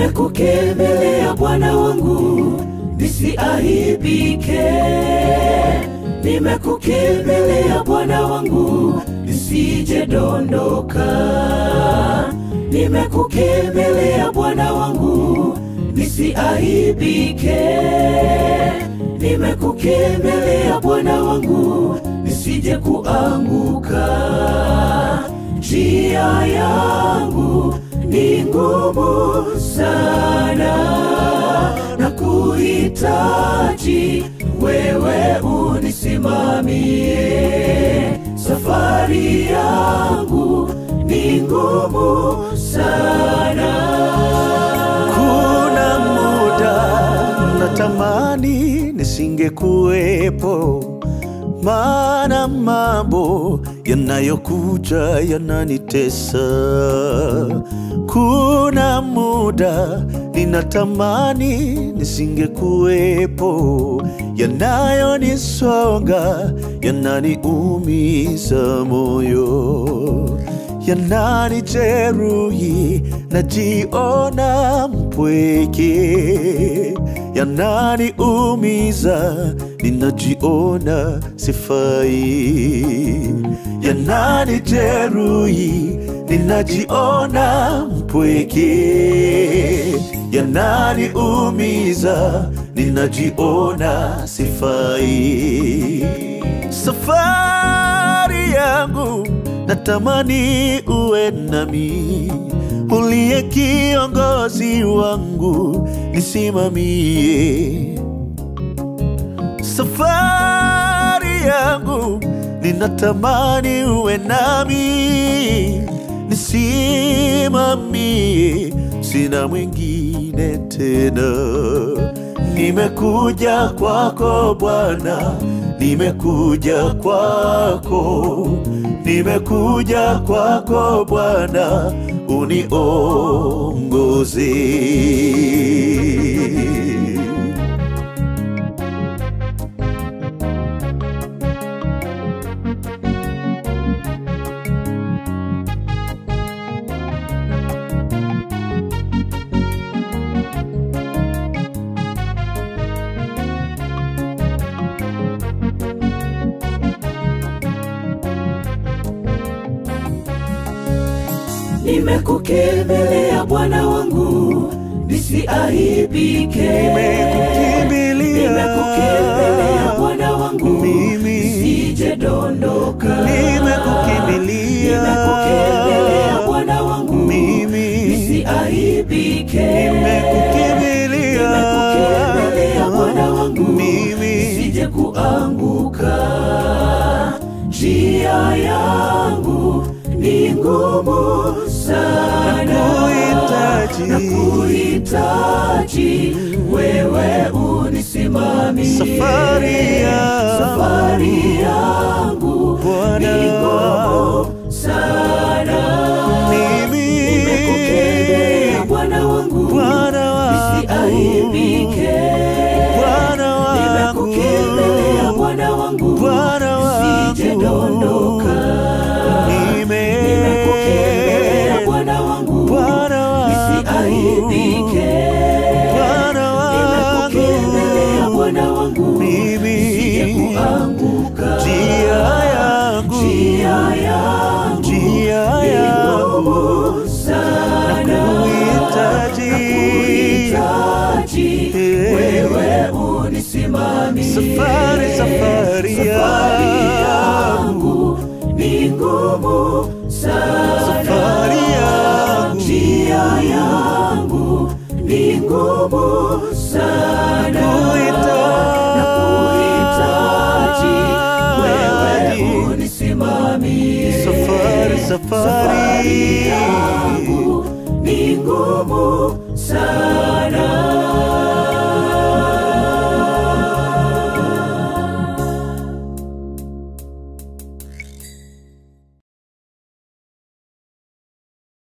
Nimekukimbilia Bwana wangu nisiaibike, nimekukimbilia Bwana wangu nisije dondoka, nimekukimbilia Bwana wangu nisiaibike, nimekukimbilia Bwana wangu nisije kuanguka. Njia yangu ni ngumu sana, na kuhitaji wewe unisimamie. Safari yangu ni ngumu sana. Kuna muda natamani nisingekuwepo, maana mambo yanayokuja yananitesa. Kuna muda ninatamani nisingekuwepo, yanayonisonga yananiumiza moyo, yananijeruhi, najiona mpweke, yananiumiza, ninajiona sifai, yananijeruhi, ninajiona mpweke, yananiumiza, ninajiona sifai. Safari yangu natamani uwe nami, uliye kiongozi wangu nisimamie. Safari yangu ninatamani uwe nami, nisimamie, sina mwingine tena. Nimekuja kwako Bwana, nimekuja kwako, nimekuja kwako Bwana, uniongoze. Nimekukimbilia Bwana wangu nisiaibike, nimekukimbilia Bwana wangu nisije dondoka, nimekukimbilia Bwana wangu nisiaibike, nimekukimbilia Bwana wangu nisije kuanguka. Njia yangu ni ngumu sana, nakuhitaji wewe unisimamie. Safari yangu ni ngumu sana. Nimekukimbilia Bwana wangu nisiaibike, nimekukimbilia Bwana wangu nisije dondoka, nimekukimbilia Bwana wangu nisiaibike, nimekukimbilia Bwana wangu nisije kuanguka. Njia yangu ni ngumu sana, nakuhitaji wewe unisimamie. Safari yangu ni ngumu sana, njia yangu ni ngumu sana, nakuhitaji wewe unisimamie. Safari